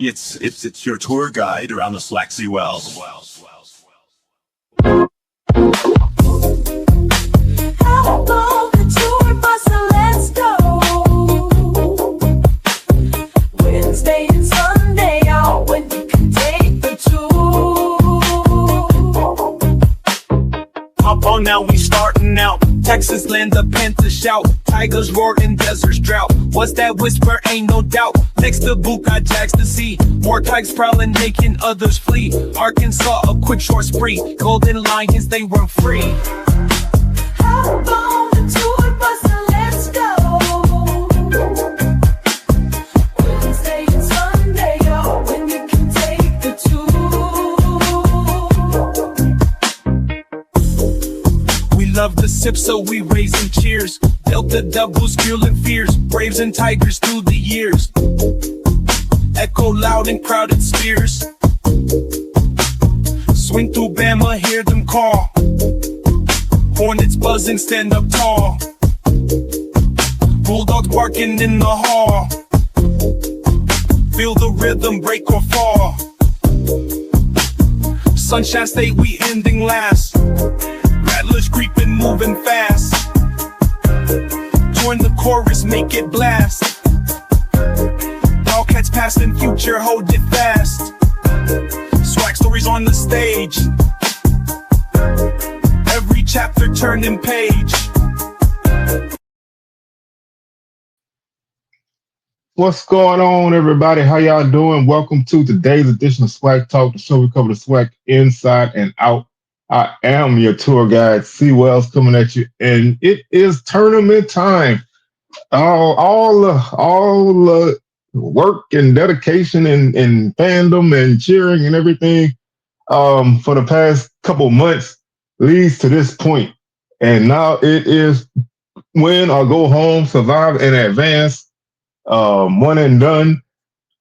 It's your tour guide around the SWAC Wells. Wednesday and Sunday out when you can take the tour. Hop on now, we starting out. Texas land, the Panthers shout. Tigers roar in deserts drought. What's that whisper? Ain't no doubt. Next to Boot got Jags to see. More tigers prowling, making others flee. Arkansas, a quick short spree. Golden Lions, they run free. Hop on the tour bus and let's go. Wednesday and Sunday out when you can take the tour. We love the sip, so we raising cheers. Delta doubles, fueling fears. Braves and Tigers through the years. Echo loud in crowded spheres. Swing through Bama, hear them call. Hornets buzzing, stand up tall. Bulldogs barking in the hall. Feel the rhythm break or fall. Sunshine State, we ending last. Rattlers creeping, moving fast. Join the chorus, make it blast. Cats past and future, hold it fast. SWAC stories on the stage. Every chapter turning page. What's going on, everybody? How y'all doing? Welcome to today's edition of SWAC Talk, the show we cover the SWAC inside and out. I am your tour guide, C. Wells, coming at you, and it is tournament time. All the work and dedication and fandom and cheering and everything for the past couple months leads to this point. And now it is win or go home, survive and advance, one and done.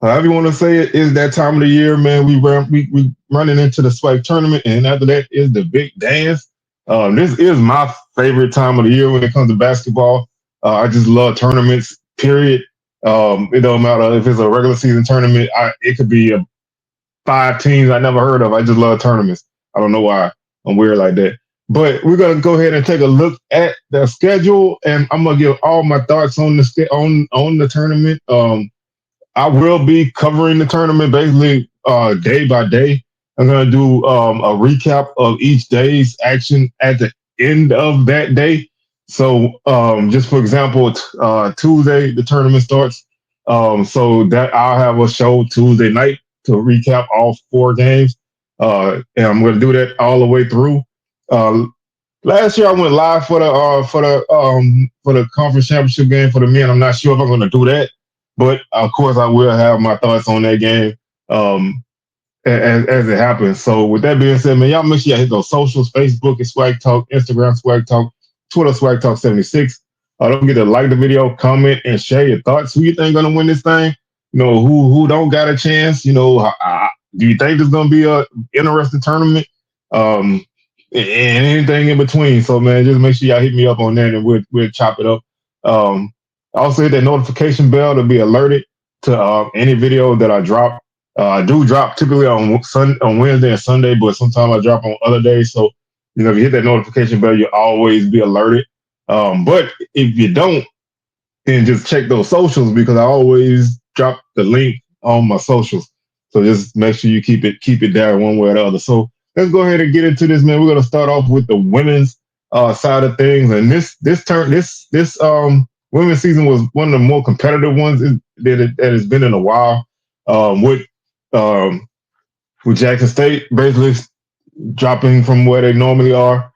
However you want to say it, is that time of the year, man. We running into the SWAC tournament, and after that is the big dance. This is my favorite time of the year when it comes to basketball. I just love tournaments, period. It don't matter if it's a regular season tournament. It could be 5 teams I never heard of. I just love tournaments. I don't know why I'm weird like that. But we're gonna go ahead and take a look at the schedule, and I'm gonna give all my thoughts on the tournament. I will be covering the tournament basically day by day. I'm gonna do a recap of each day's action at the end of that day. So, just for example, Tuesday the tournament starts. So that I'll have a show Tuesday night to recap all 4 games, and I'm going to do that all the way through. Last year I went live for the conference championship game for the men. I'm not sure if I'm going to do that, but of course I will have my thoughts on that game as it happens. So with that being said, man, y'all make sure y'all hit those socials: Facebook is SWAC Talk, Instagram SWAC Talk, Twitter SWAC Talk 76. Don't forget to like the video, comment, and share your thoughts. Who you think gonna win this thing? You know, who don't got a chance? You know, do you think it's gonna be a interesting tournament? And anything in between. So man, just make sure y'all hit me up on that, and we'll chop it up. Also hit that notification bell to be alerted to any video that I drop. I do drop typically on Wednesday and Sunday, but sometimes I drop on other days. So you know, if you hit that notification bell, you'll always be alerted. But if you don't, then just check those socials, because I always drop the link on my socials. So just make sure you keep it there one way or the other. So let's go ahead and get into this, man. We're gonna start off with the women's side of things, and this women's season was one of the more competitive ones that has been in a while. With Jackson State basically dropping from where they normally are.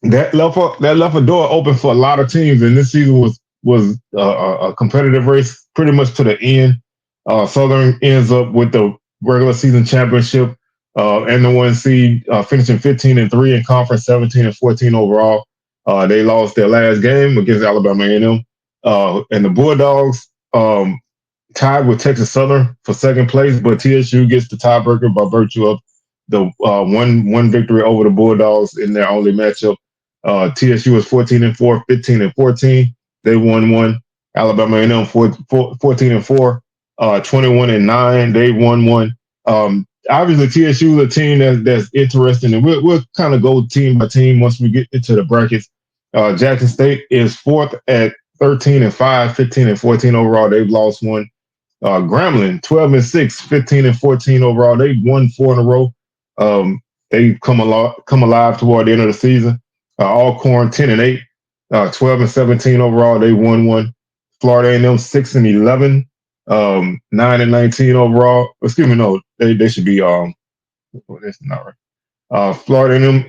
That left a door open for a lot of teams, and this season was a competitive race pretty much to the end. Southern ends up with the regular season championship and the 1 seed, finishing 15-3 in conference, 17-14 overall. They lost their last game against Alabama A&M, and the Bulldogs tied with Texas Southern for second place, but TSU gets the tiebreaker by virtue of the one victory over the Bulldogs in their only matchup. TSU was 14-4, 15-14. They won one. Alabama A&M 14-4. 21-9. They won one. Obviously, TSU is a team that's interesting, and we'll kind of go team by team once we get into the brackets. Jackson State is fourth at 13-5, 15-14 overall. They've lost one. Grambling 12-6, 15-14 overall. They've won 4 in a row. They come alive toward the end of the season. Alcorn 10-8, 12-17 overall. They won one. Florida A&M 6-11, 9-19 overall. Excuse me, no, they should be that's not right. Florida A&M,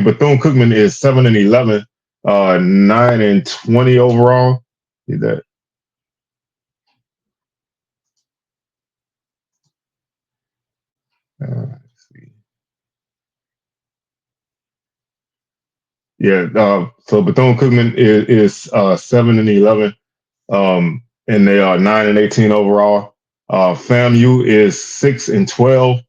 Bethune-Cookman is 7-11, 9-20 overall. See that. Let's see. Yeah, so Bethune-Cookman is 7-11, and they are 9-18 overall. FAMU is 6-12,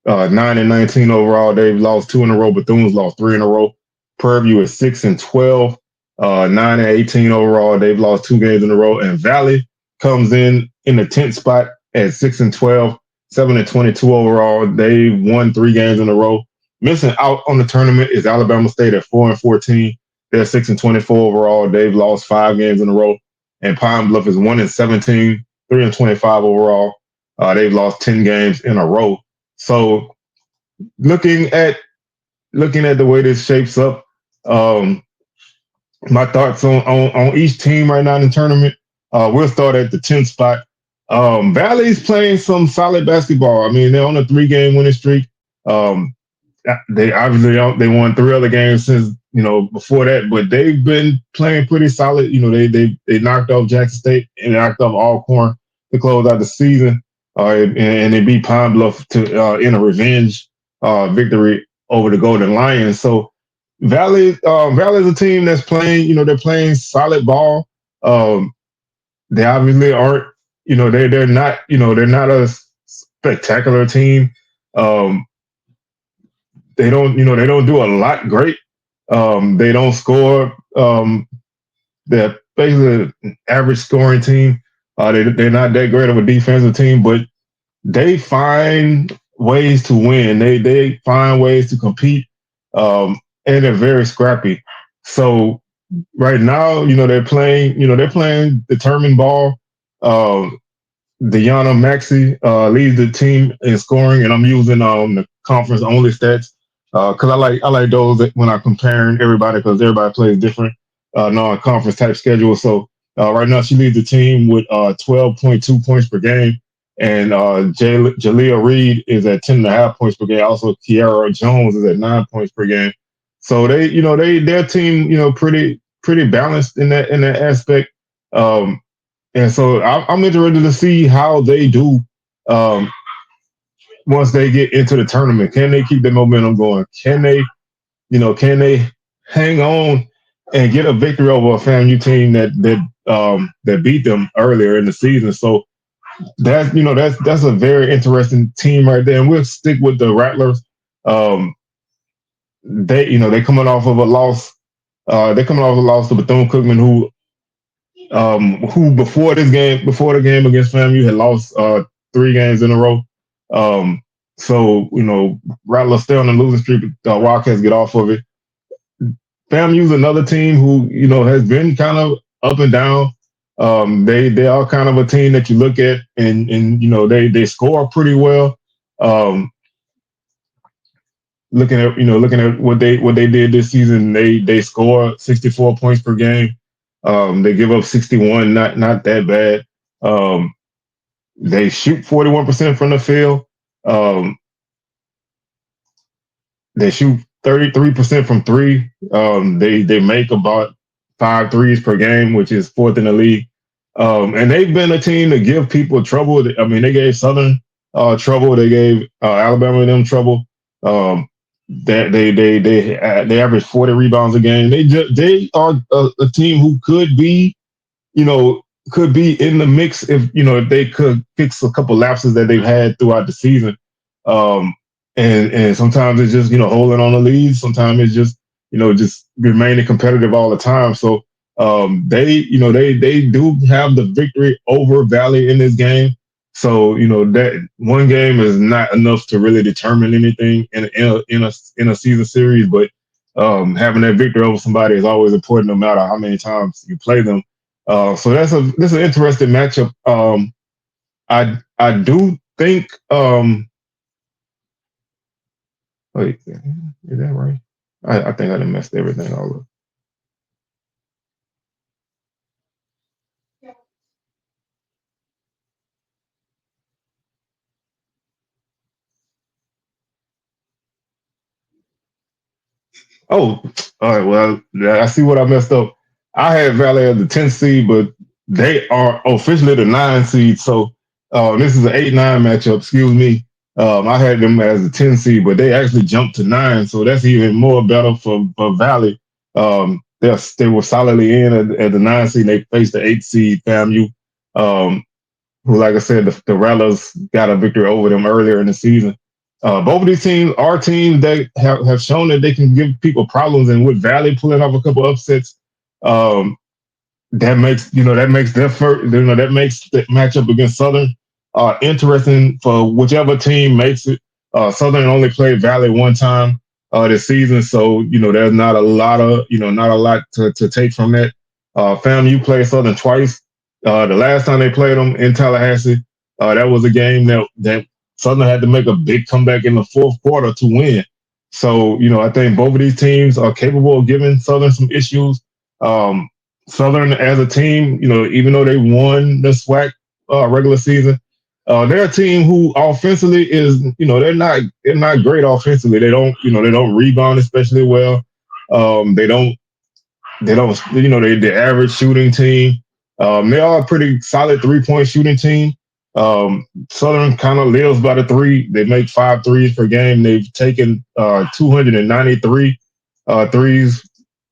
9-19 overall. They've lost 2 in a row. Bethune's lost 3 in a row. Prairie View is 6-12, 9-18 overall. They've lost 2 games in a row. And Valley comes in the 10th spot at 6-12, 7-22 overall. They won 3 games in a row. Missing out on the tournament is Alabama State at 4-14. They're 6-24 overall. They've lost 5 games in a row. And Pine Bluff is 1-17, 3-25 overall. They've lost 10 games in a row. So looking at the way this shapes up, my thoughts on each team right now in the tournament. We'll start at the 10th spot. Valley's playing some solid basketball. I mean, they're on a 3-game winning streak. They obviously they won 3 other games since before that, but they've been playing pretty solid. They knocked off Jackson State and knocked off Alcorn to close out the season, and they beat Pine Bluff in a revenge victory over the Golden Lions. So Valley's a team that's playing. They're playing solid ball. They obviously aren't. They're not. They're not a spectacular team. They don't do a lot great. They don't score. They're basically an average scoring team. They're not that great of a defensive team, but they find ways to win. They find ways to compete, and they're very scrappy. So right now, they're playing determined ball. Deanna Maxey leads the team in scoring, and I'm using the conference only stats because I like those when I'm comparing everybody because everybody plays different non-conference type schedule. So right now she leads the team with 12.2 points per game, and Jalea Reed is at 10.5 points per game. Also, Kiara Jones is at 9 points per game. So their team pretty balanced in that aspect. And so I'm interested to see how they do once they get into the tournament. Can they keep the momentum going? Can they hang on and get a victory over a FAMU team that beat them earlier in the season? So that's a very interesting team right there. And we'll stick with the Rattlers. They coming off of a loss. They're coming off a loss to Bethune-Cookman, who before the game against FAMU had lost 3 games in a row. So Rattlers stay on the losing streak. Wildcats get off of it. FAMU's another team who has been kind of up and down. They are kind of a team that you look at and they score pretty well. Looking at what they did this season, they score 64 points per game. They give up 61, not that bad. They shoot 41% from the field. They shoot 33% from 3. They make about 5 threes per game, which is 4th in the league. And they've been a team to give people trouble. I mean, they gave Southern trouble. They gave Alabama them trouble. They average 40 rebounds a game. They are a team who could be in the mix if they could fix a couple lapses that they've had throughout the season. And sometimes it's just holding on the lead. Sometimes it's just just remaining competitive all the time. So they do have the victory over Valley in this game. So that one game is not enough to really determine anything in a season series. But having that victory over somebody is always important, no matter how many times you play them. So this is an interesting matchup. I do think. Wait, is that right? I think I done messed everything all up. Oh, all right. Well, yeah, I see what I messed up. I had Valley as the 10th seed, but they are officially the 9 seed. So this is an 8-9 matchup. Excuse me. I had them as the 10 seed, but they actually jumped to 9. So that's even more better for Valley. They were solidly in at the 9 seed. They faced the 8 seed FAMU, who, like I said, the Rattlers got a victory over them earlier in the season. Both of these teams are teams that have shown that they can give people problems, and with Valley pulling off a couple upsets, um, that makes their first, that makes the matchup against Southern interesting for whichever team makes it. Southern only played Valley one time this season, so there's not a lot to take from that. FAMU played Southern twice. The last time they played them in Tallahassee, that was a game that Southern had to make a big comeback in the fourth quarter to win. So I think both of these teams are capable of giving Southern some issues. Um, Southern as a team, even though they won the SWAC regular season, they're a team who offensively is, they're not great offensively. They don't rebound especially well. They don't, the average shooting team. They are a pretty solid 3-point shooting team. Southern kind of lives by the three. They make 5 threes per game. They've taken 293 threes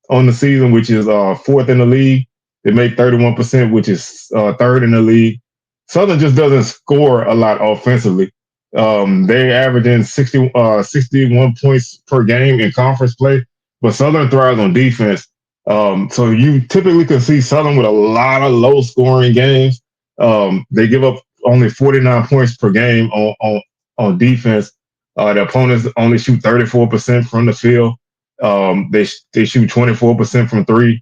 on the season, which is fourth in the league. They make 31%, which is third in the league. Southern just doesn't score a lot offensively. They average in 61 points per game in conference play, but Southern thrives on defense. So you typically can see Southern with a lot of low scoring games. They give up only 49 points per game on defense. The opponents only shoot 34% from the field. They shoot 24% from three.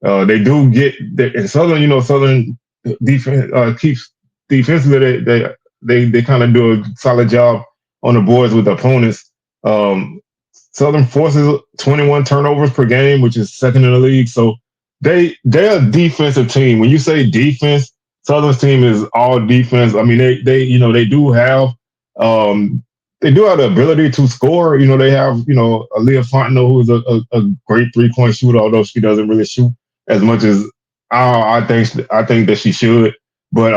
They do get in Southern. Southern defense keeps defensively. They kind of do a solid job on the boards with the opponents. Southern forces 21 turnovers per game, which is second in the league. So they're a defensive team. When you say defense, Southern's team is all defense. I mean, they do have the ability to score. They have Aaliyah Fontenot, who's a great 3-point shooter, although she doesn't really shoot as much as I think that she should. But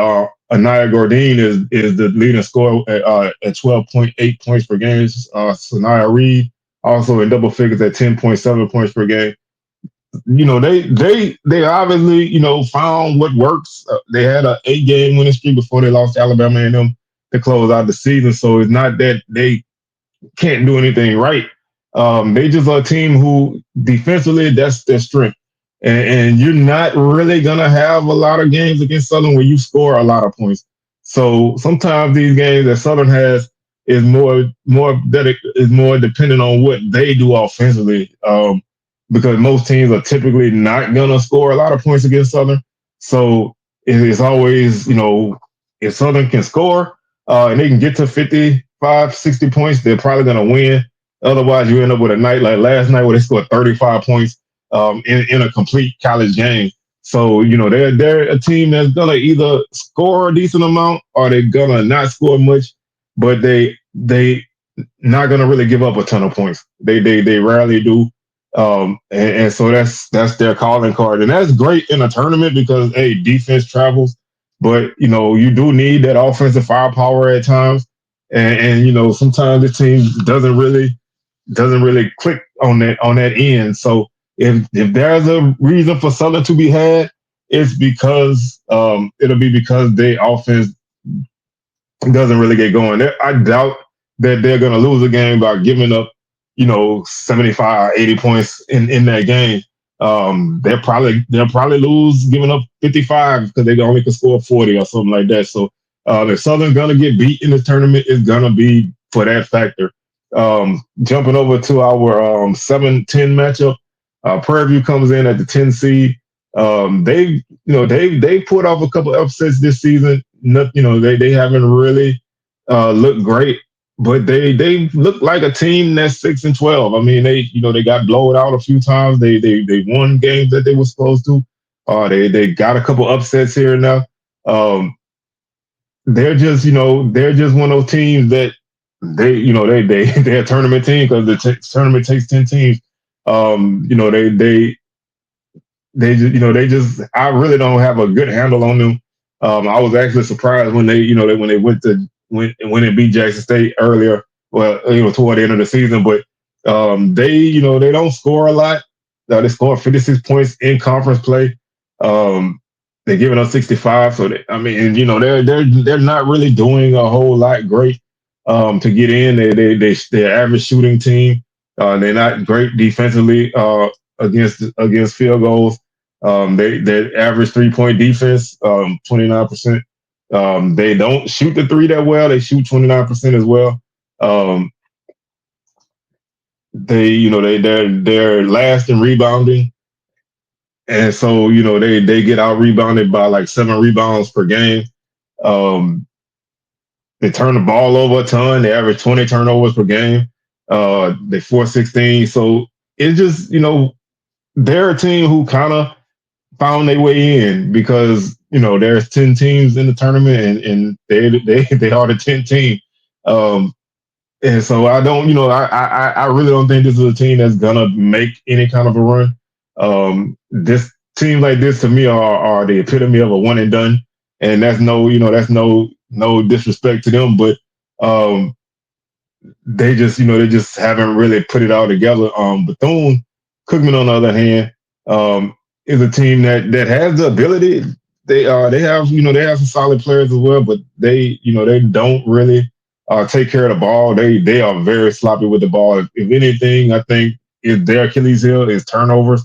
Anaya Gordine is the leading scorer at 12.8 points per game. Sanaya Reed also in double figures at 10.7 points per game. They obviously found what works. They had an 8-game winning streak before they lost to Alabama and them to close out the season. So it's not that they can't do anything right. They just are a team who defensively, that's their strength. And you're not really gonna have a lot of games against Southern where you score a lot of points. So sometimes these games that Southern has is more dependent on what they do offensively. Because most teams are typically not gonna score a lot of points against Southern. So it's always, if Southern can score and they can get to 55, 60 points, they're probably gonna win. Otherwise, you end up with a night like last night where they scored 35 points in a complete college game. So they're a team that's gonna either score a decent amount or they're gonna not score much, but they not gonna really give up a ton of points. They rarely do. And so that's their calling card, and that's great in a tournament because hey, defense travels, but you do need that offensive firepower at times, and sometimes the team doesn't really click on that end. So if there's a reason for Southern to be had, it's because it'll be because their offense doesn't really get going. I doubt that they're going to lose a game by giving up 75, 80 points in that game. They'll probably lose giving up 55 because they only can score 40 or something like that. So If Southern gonna get beat in the tournament, it's gonna be for that factor. Jumping over to our 7-10 matchup, Prairie View comes in at the 10 seed. They put off a couple upsets this season. They haven't really looked great, but they look like a team that's 6-12. I mean, they got blown out a few times. They won games that they were supposed to. They got a couple upsets here and there. Um, they're just one of those teams that they're a tournament team because the tournament takes 10 teams. They just I really don't have a good handle on them. I was actually surprised when when they went and beat Jackson State earlier. Well, toward the end of the season, but they don't score a lot. They score 56 points in conference play. They're giving us 65, so they're not really doing a whole lot great to get in. They're average shooting team. They're not great defensively against field goals. They average 3-point defense, 29%. They don't shoot the three that well. They shoot 29% as well. Um, they're last in rebounding, and so they get out rebounded by like 7 rebounds per game. Um, they turn the ball over a ton. They average 20 turnovers per game. They force 16. So it's just they're a team who kind of found their way in because there's 10 teams in the tournament and they are the 10th team. Um, and so I don't, I really don't think this is a team that's gonna make any kind of a run. This team like this to me are the epitome of a one and done, and that's no disrespect to them, but um, they just haven't really put it all together. Bethune-Cookman on the other hand, is a team that has the ability. They have some solid players as well, but they don't really take care of the ball. They are very sloppy with the ball. If anything, I think is their Achilles heel is turnovers.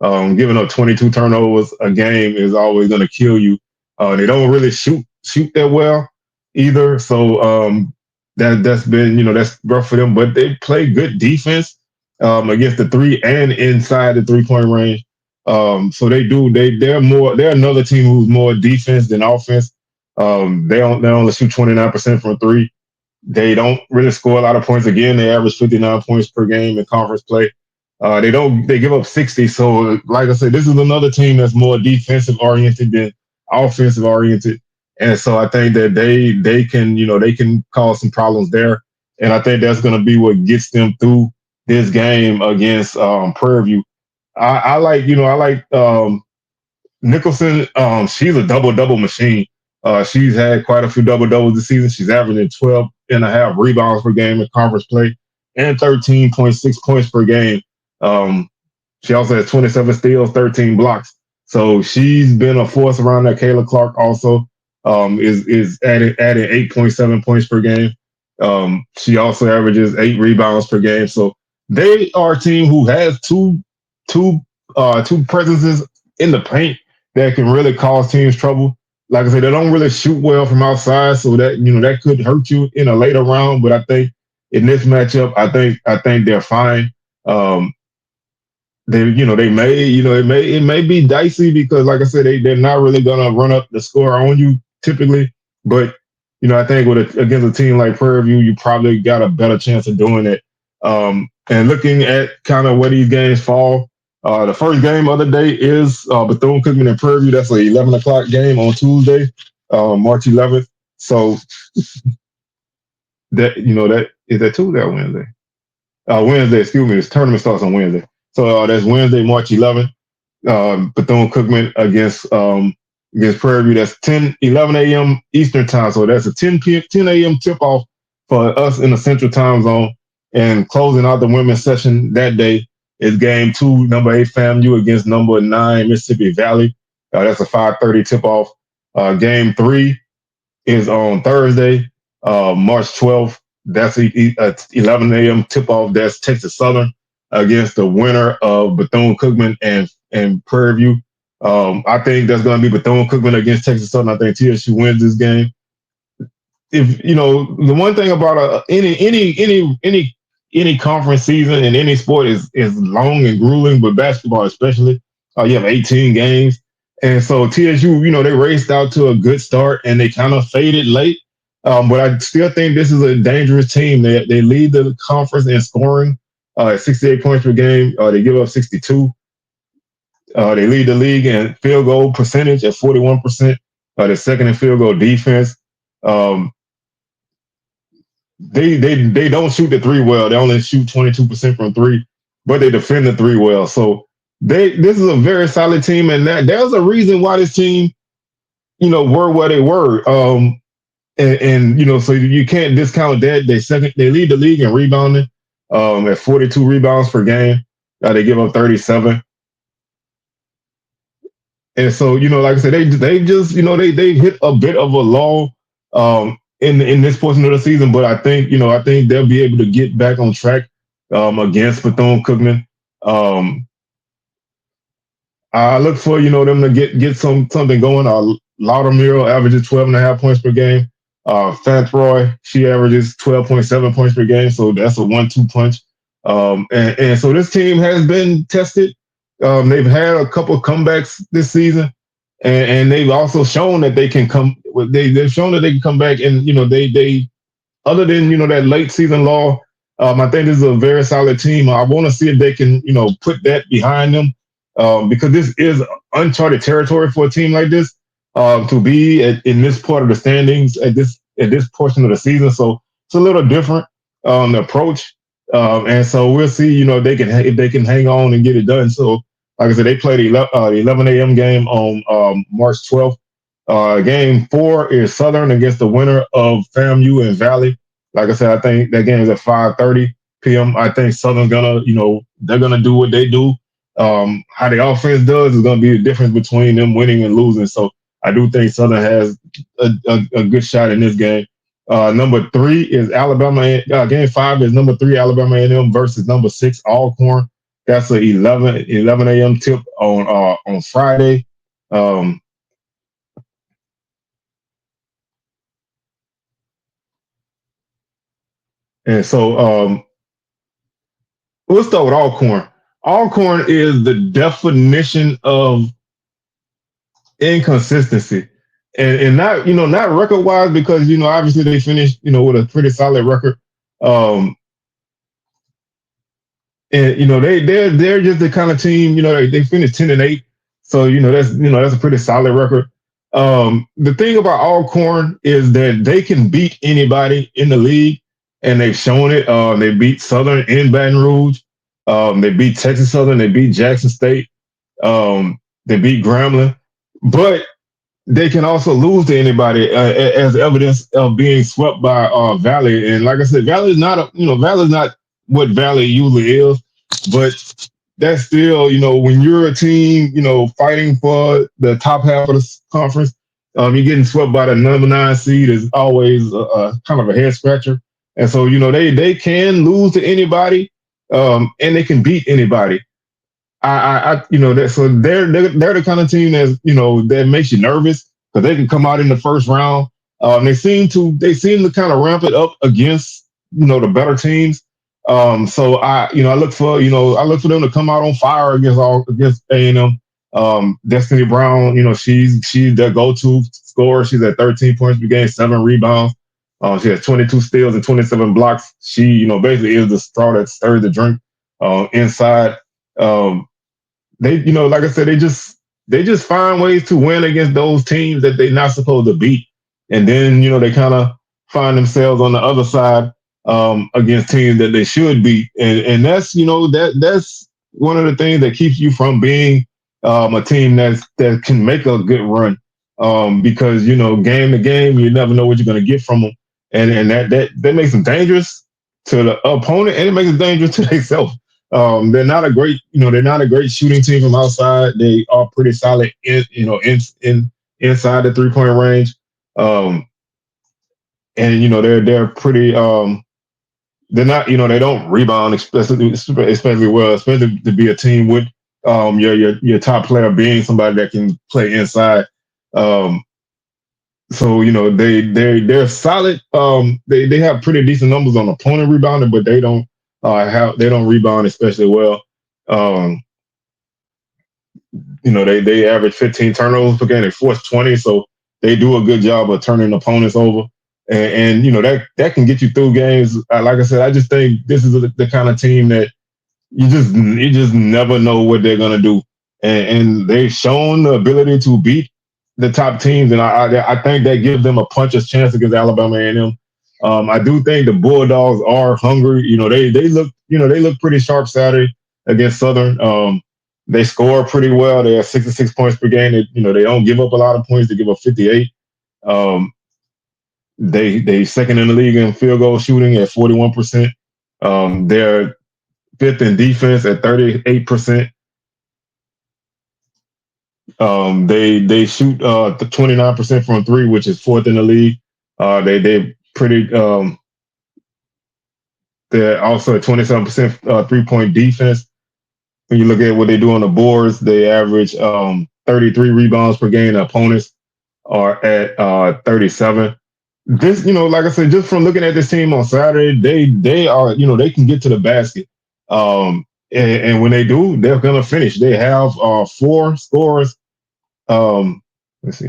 Giving up 22 turnovers a game is always going to kill you. They don't really shoot that well either. So that's been that's rough for them. But they play good defense against the three and inside the 3-point range. So they're another team who's more defense than offense. They only shoot 29% from three. They don't really score a lot of points. Again, they average 59 points per game in conference play. They give up 60. So like I said, this is another team that's more defensive oriented than offensive oriented. And so I think that they can cause some problems there. And I think that's going to be what gets them through this game against Prairie View. I like Nicholson. She's a double machine. She's had quite a few double doubles this season. She's averaging 12 and a half rebounds per game in conference play and 13.6 points per game. She also has 27 steals, 13 blocks. So she's been a force around that. Kayla Clark also is adding 8.7 points per game. She also averages 8 rebounds per game. So they are a team who has two presences in the paint that can really cause teams trouble. Like I said, they don't really shoot well from outside, so that could hurt you in a later round. But I think in this matchup, I think they're fine. It may be dicey because, like I said, they're not really gonna run up the score on you typically. But I think against a team like Prairie View, you probably got a better chance of doing it. And looking at kind of where these games fall, the first game of the day is Bethune-Cookman and Prairie View. That's an 11 o'clock game on Tuesday, March 11th. So that is that Tuesday or Wednesday? Wednesday, excuse me. This tournament starts on Wednesday. So that's Wednesday, March 11th. Bethune-Cookman against Prairie View. That's 11 a.m. Eastern time. So that's a 10 a.m. tip-off for us in the Central Time Zone. And closing out the women's session that day is game 2, number 8 FAMU against number 9 Mississippi Valley. That's a 5:30 tip-off. Game 3 is on Thursday, March 12th. That's 11 a.m. tip-off. That's Texas Southern against the winner of Bethune-Cookman and Prairie View. I think that's going to be Bethune-Cookman against Texas Southern. I think TSU wins this game. if the one thing about any conference season in any sport is long and grueling, but basketball especially, you have 18 games, and so TSU, they raced out to a good start and they kind of faded late. But I still think this is a dangerous team. They lead the conference in scoring, at 68 points per game. They give up 62. They lead the league in field goal percentage at 41%. They're second in field goal defense. Um, they don't shoot the three well. They only shoot 22% from three, but they defend the three well. So this is a very solid team, and there's a reason why this team, were where they were. And so you can't discount that. They lead the league in rebounding, at 42 rebounds per game. They give up 37. And so, like I said, they just, they hit a bit of a lull, in this portion of the season. But I think they'll be able to get back on track, against Bethune-Cookman. I look for, them to get something going. Laudermill averages 12.5 points per game. Fanthroy, she averages 12.7 points per game. So that's a 1-2 punch. And so this team has been tested. They've had a couple of comebacks this season, and they've also shown that they can come. They've shown that they can come back, and they other than that late season law, I think this is a very solid team. I want to see if they can put that behind them, because this is uncharted territory for a team like this, to be in this part of the standings at this portion of the season. So it's a little different, approach, and so we'll see. If they can hang on and get it done. So like I said, they played the 11 a.m. game on March 12th. Game 4 is Southern against the winner of FAMU and Valley. Like I said, I think that game is at 5:30 p.m. I think Southern they're gonna do what they do. How the offense does is gonna be the difference between them winning and losing. So I do think Southern has a good shot in this game. Number 3 is Alabama. Game 5 is number 3 Alabama A&M versus number 6 Alcorn. That's a 11 a.m. tip on Friday. And so, we'll start with Alcorn. Alcorn is the definition of inconsistency, and not record wise, because obviously they finished with a pretty solid record. Um, and they're just the kind of team, they finished 10-8, so that's a pretty solid record. The thing about Alcorn is that they can beat anybody in the league, and they've shown it. They beat Southern in Baton Rouge. They beat Texas Southern. They beat Jackson State. They beat Grambling, but they can also lose to anybody, as evidence of being swept by Valley. And like I said, Valley is not Valley is not what Valley usually is, but that's still, when you're a team, fighting for the top half of the conference, you're getting swept by the number 9 seed is always a kind of a head scratcher. And so, they can lose to anybody, and they can beat anybody. That, so they're the kind of team that makes you nervous, because they can come out in the first round. They seem to kind of ramp it up against the better teams. So I look for them to come out on fire against A&M. Destiny Brown, she's their go-to scorer. She's at 13 points per game, 7 rebounds. She has 22 steals and 27 blocks. She basically is the straw that stirs the drink inside. They like I said, they just find ways to win against those teams that they're not supposed to beat, and then they kind of find themselves on the other side, against teams that they should beat, and that's that's one of the things that keeps you from being a team that can make a good run, because game to game you never know what you're going to get from them, and that makes them dangerous to the opponent, and it makes them dangerous to themselves. They're not a great shooting team from outside. They are pretty solid inside the 3-point range, and they're pretty. They're not, they don't rebound especially well, especially to be a team with your top player being somebody that can play inside. So they're solid. They have pretty decent numbers on opponent rebounding, but they don't rebound especially well. Um, they average 15 turnovers per game. They force 20, so they do a good job of turning opponents over. And that can get you through games. Like I said, I just think this is the kind of team that you just never know what they're gonna do, and they've shown the ability to beat the top teams, and I think that gives them a puncher's chance against Alabama A&M. I do think the Bulldogs are hungry. They look pretty sharp Saturday against Southern. They score pretty well. They have 66 points per game. They don't give up a lot of points. They give up 58. Um, they second in the league in field goal shooting at 41%. They're fifth in defense at 38%. They shoot the 29% from three, which is fourth in the league. They pretty they're also at 27% 3-point defense. When you look at what they do on the boards, they average 33 rebounds per game. The opponents are at 37. This, like I said, just from looking at this team on Saturday, they are, they can get to the basket. And when they do, they're gonna finish. They have four scores. Let's see.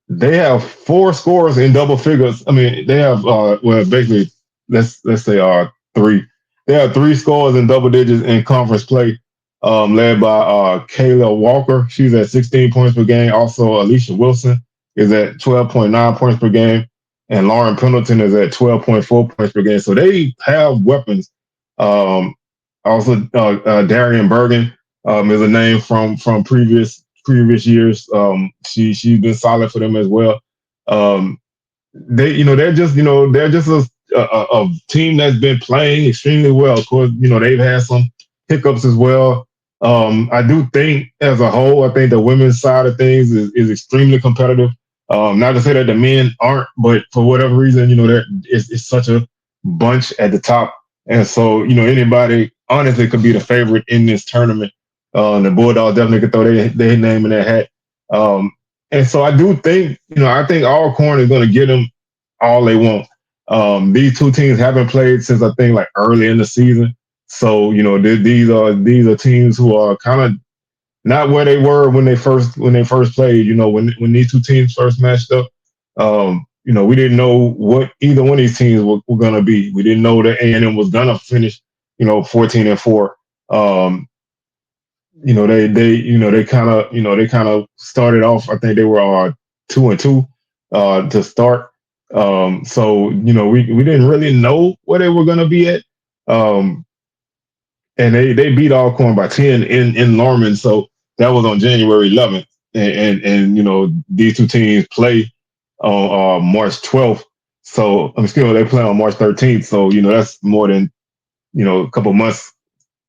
They have four scores in double figures. I mean, they have basically let's say three. They have three scores in double digits in conference play, led by Kayla Walker. She's at 16 points per game. Also, Alicia Wilson is at 12.9 points per game, and Lauren Pendleton is at 12.4 points per game. So they have weapons. Um, Darian Bergen is a name from previous years. She's been solid for them as well. They're just a team that's been playing extremely well. Of course, they've had some hiccups as well. I do think, as a whole, I think the women's side of things is extremely competitive. Not to say that the men aren't, but for whatever reason, it's such a bunch at the top, and so anybody honestly could be the favorite in this tournament. The Bulldogs definitely could throw their name in that hat. Um, and so I do think, I think Alcorn is going to get them all they want. These two teams haven't played since I think like early in the season. So, these are teams who are kind of not where they were when they first played. When these two teams first matched up, we didn't know what either one of these teams were going to be. We didn't know that A&M was going to finish, 14-4. They kind of started off. I think they were 2-2 to start. So we didn't really know where they were gonna be at. Um, and they beat Alcorn by 10 in Norman. So that was on January 11th. And these two teams play on March 12th. So they play on March 13th. So that's more than a couple months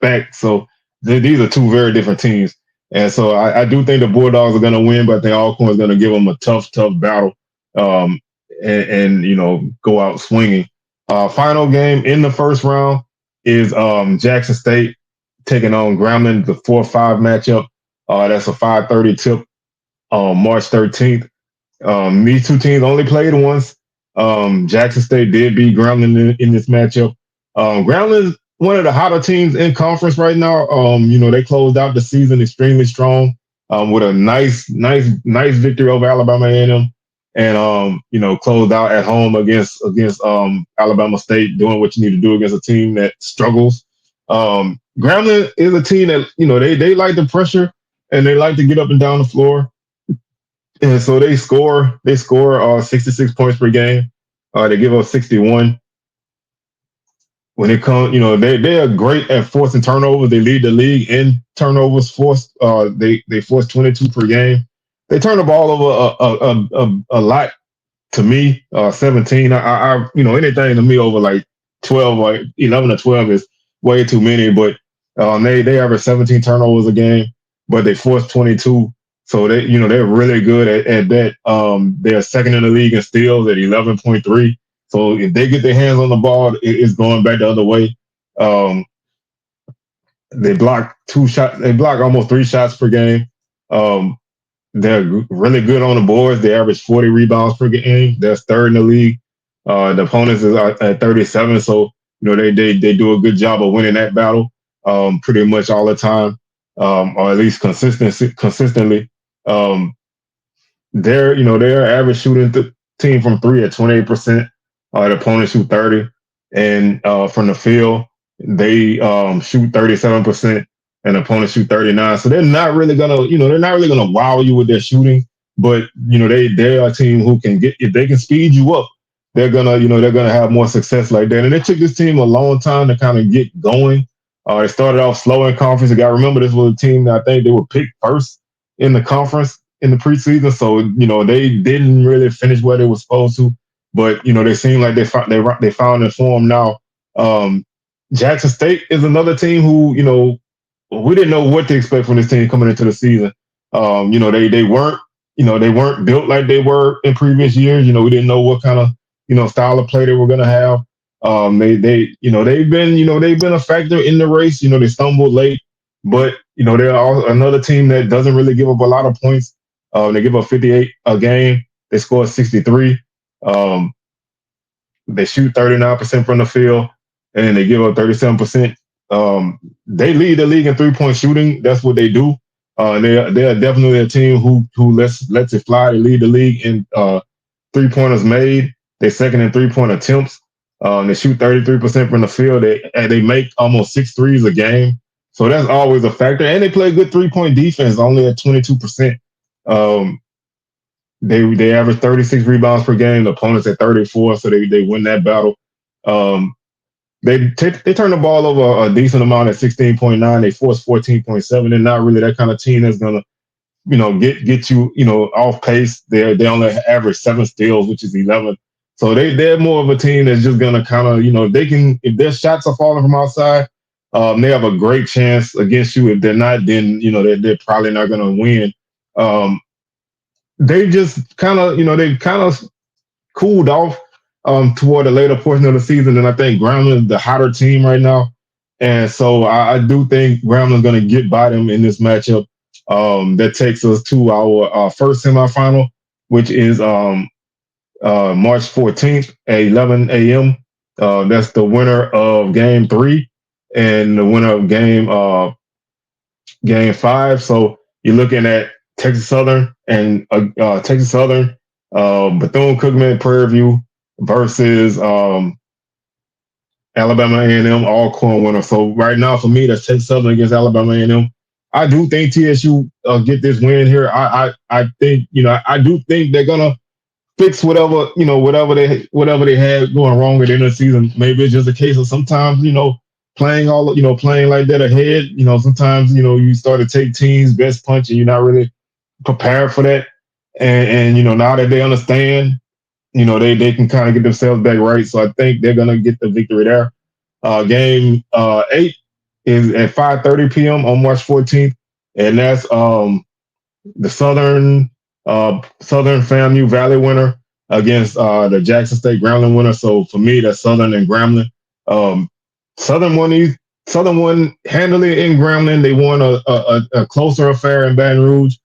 back. So these are two very different teams. And so I do think the Bulldogs are going to win, but I think Alcorn is going to give them a tough battle, um, and go out swinging. Final game in the first round is Jackson State taking on Grambling, the 4-5 matchup. That's a 5:30 tip on March 13th. These two teams only played once. Jackson State did beat Grambling in this matchup. Grambling one of the hotter teams in conference right now. They closed out the season extremely strong with a nice victory over Alabama A&M, and closed out at home against Alabama State, doing what you need to do against a team that struggles. Grambling is a team that they like the pressure and they like to get up and down the floor, and so they score 66 points per game. They give up 61. When it comes, they are great at forcing turnovers. They lead the league in turnovers forced. They force 22 per game. They turn the ball over a lot. To me, 17. Anything to me over like 12 or 11 or 12 is way too many. But they average 17 turnovers a game, but they force 22. So they're really good at that. They're second in the league in steals at 11.3. So if they get their hands on the ball, it's going back the other way. Um, they block 2 shots. They block almost 3 shots per game. Um, they're really good on the boards. They average 40 rebounds per game. They're third in the league. The opponents is at 37, so they do a good job of winning that battle pretty much all the time, or at least consistently. Um, they're average shooting team from three at 28%. The opponents shoot 30, and from the field they shoot 37%, and the opponents shoot 39. So they're not really gonna wow you with their shooting, but they're a team who can get if they can speed you up, they're gonna have more success like that. And it took this team a long time to kind of get going. They started off slow in conference. You got to remember this was a team that I think they were picked first in the conference in the preseason, so they didn't really finish where they were supposed to. But they seem like they found their form now. Um, Jackson State is another team who we didn't know what to expect from this team coming into the season. They weren't built like they were in previous years. We didn't know what kind of style of play they were going to have. They've been a factor in the race. They stumbled late, but they're another team that doesn't really give up a lot of points. They give up 58 a game. They score 63. They shoot 39% from the field, and they give up 37%. They lead the league in 3-point shooting. That's what they do. They're definitely a team who lets it fly. They lead the league in 3-pointers made. They're second in 3-point attempts. They shoot 33% from the field. They make almost 6 threes a game. So that's always a factor. And they play good 3-point defense, only at 22%. They average 36 rebounds per game. The opponents at 34, so they win that battle. They turn the ball over a decent amount at 16.9. They force 14.7. They're not really that kind of team that's gonna get you off pace. They only average 7 steals, which is 11. So they're more of a team that's just gonna kind of they can, if their shots are falling from outside, they have a great chance against you. If they're not, then they're probably not gonna win. They just kind of they kind of cooled off toward the later portion of the season, and I think Grambling is the hotter team right now. And so I do think Grambling is going to get by them in this matchup. That takes us to our first semifinal, which is March 14th at 11 a.m. That's the winner of Game 3 and the winner of Game 5. So you're looking at Texas Southern and Bethune-Cookman, Prairie View versus Alabama A&M, all-corn winner. So right now, for me, that's Texas Southern against Alabama A&M. I do think TSU get this win here. I think I do think they're gonna fix whatever they had going wrong at the end of the season. Maybe it's just a case of sometimes playing like that ahead. Sometimes you start to take teams best punch and you're not really prepared for that. And now that they understand, they can kind of get themselves back right. So I think they're gonna get the victory there. Game 8 is at 5:30 p.m. on March 14th, and that's the Southern FAMU Valley winner against the Jackson State Grambling winner. So for me, that's Southern and Grambling. Southern won handily in Grambling. They won a closer affair in Baton Rouge.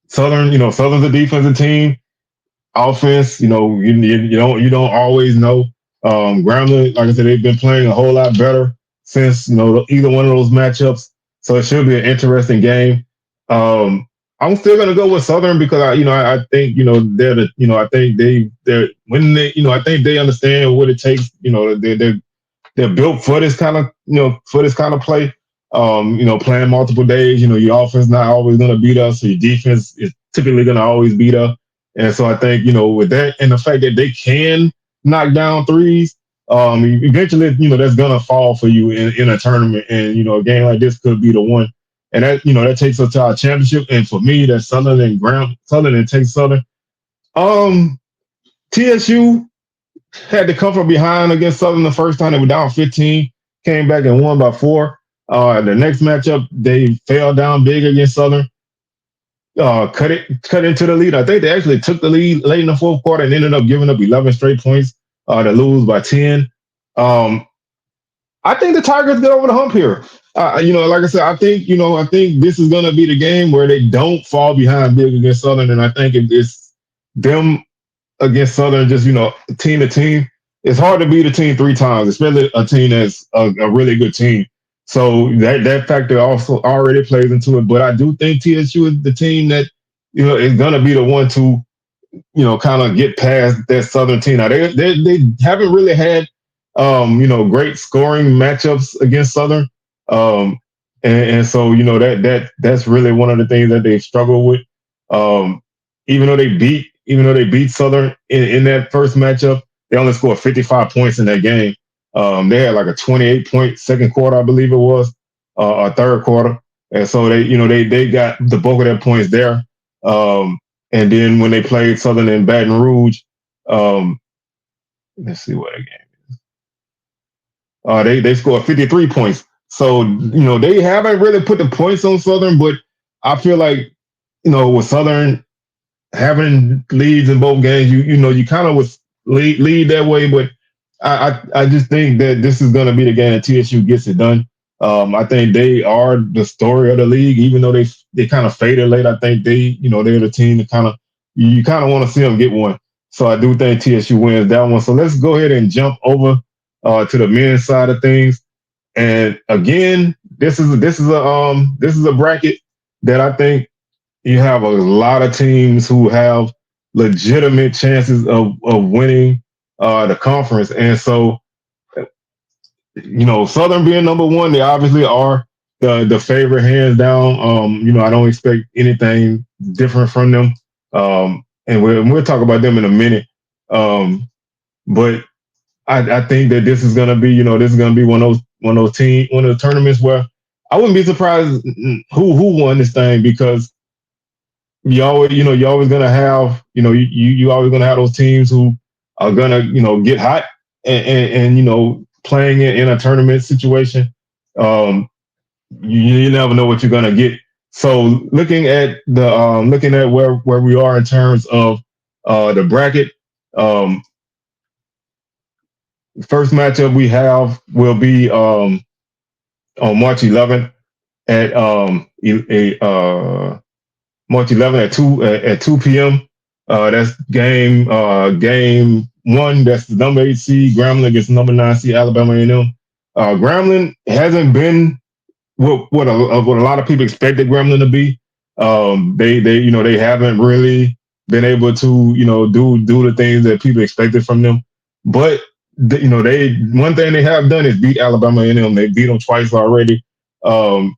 Southern's a defensive team. Offense, you don't always know. Grambling, like I said, they've been playing a whole lot better since either one of those matchups. So it should be an interesting game. I'm still gonna go with Southern because I think I think I think they understand what it takes. They're built for this kind of play. Playing multiple days. Your offense not always gonna beat us. So your defense is typically gonna always beat us. And so I think with that and the fact that they can knock down threes, eventually that's gonna fall for you in a tournament. And a game like this could be the one. And that takes us to our championship. And for me, that's Southern and Texas Southern. TSU had to come from behind against Southern the first time. They were down 15, came back and won by 4. The next matchup, they fell down big against Southern. Cut into the lead. I think they actually took the lead late in the fourth quarter and ended up giving up 11 straight points to lose by 10. I think the Tigers get over the hump here. Like I said, I think this is going to be the game where they don't fall behind big against Southern, and I think if it's them against Southern, just team to team, it's hard to beat a team three times, especially a team that's a really good team. So that factor also already plays into it. But I do think TSU is the team that is going to be the one to kind of get past that Southern team. Now they haven't really had great scoring matchups against Southern, um, and so that's really one of the things that they struggle with. Um, even though they beat Southern in that first matchup, they only scored 55 points in that game. They had like a 28 point second quarter, I believe it was, or third quarter, and so they got the bulk of their points there. Um, and then when they played Southern in Baton Rouge, um, let's see what again. They scored 53 points. So they haven't really put the points on Southern, but I feel like with Southern having leads in both games, you kind of was lead that way, but I just think that this is going to be the game that TSU gets it done. I think they are the story of the league, even though they kind of faded late. I think they're the team that you kind of want to see them get one. So I do think TSU wins that one. So let's go ahead and jump over to the men's side of things. And again, this is a bracket that I think you have a lot of teams who have legitimate chances of winning the conference. And so, Southern being number one, they obviously are the favorite hands down. I don't expect anything different from them. And we'll talk about them in a minute. But I think that this is gonna be, this is gonna be one of the tournaments where I wouldn't be surprised who won this thing, because you're always gonna have, you always gonna have those teams who are gonna, get hot and playing in a tournament situation. Um, you never know what you're gonna get. So looking at where we are in terms of the bracket, first matchup we have will be on March 11th at March 11th at 2 p.m. That's game one. That's the number 8 seed Grambling against number 9 seed Alabama A&M. Grambling hasn't been what a lot of people expected Grambling to be. They haven't really been able to do the things that people expected from them. But they one thing they have done is beat Alabama A&M. They beat them twice already. Um,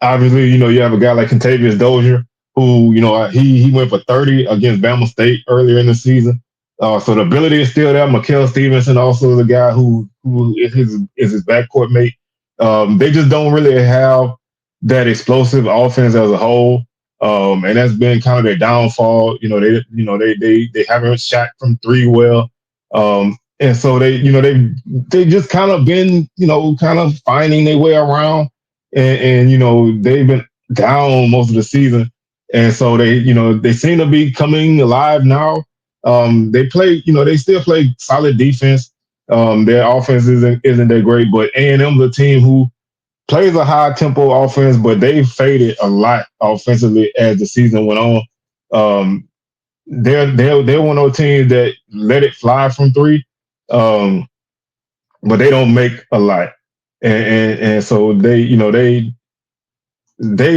Obviously, you have a guy like Contavious Dozier, who, he went for 30 against Bama State earlier in the season. So the ability is still there. Mikael Stevenson, also the guy who is his backcourt mate. They just don't really have that explosive offense as a whole. And that's been kind of their downfall. They haven't shot from three well. And so they just kind of been, kind of finding their way around, and they've been down most of the season, and so they seem to be coming alive now. They still play solid defense. Their offense isn't that great, but A&M's a team who plays a high tempo offense, but they faded a lot offensively as the season went on. They're one of those teams that let it fly from three, but they don't make a lot. And so they've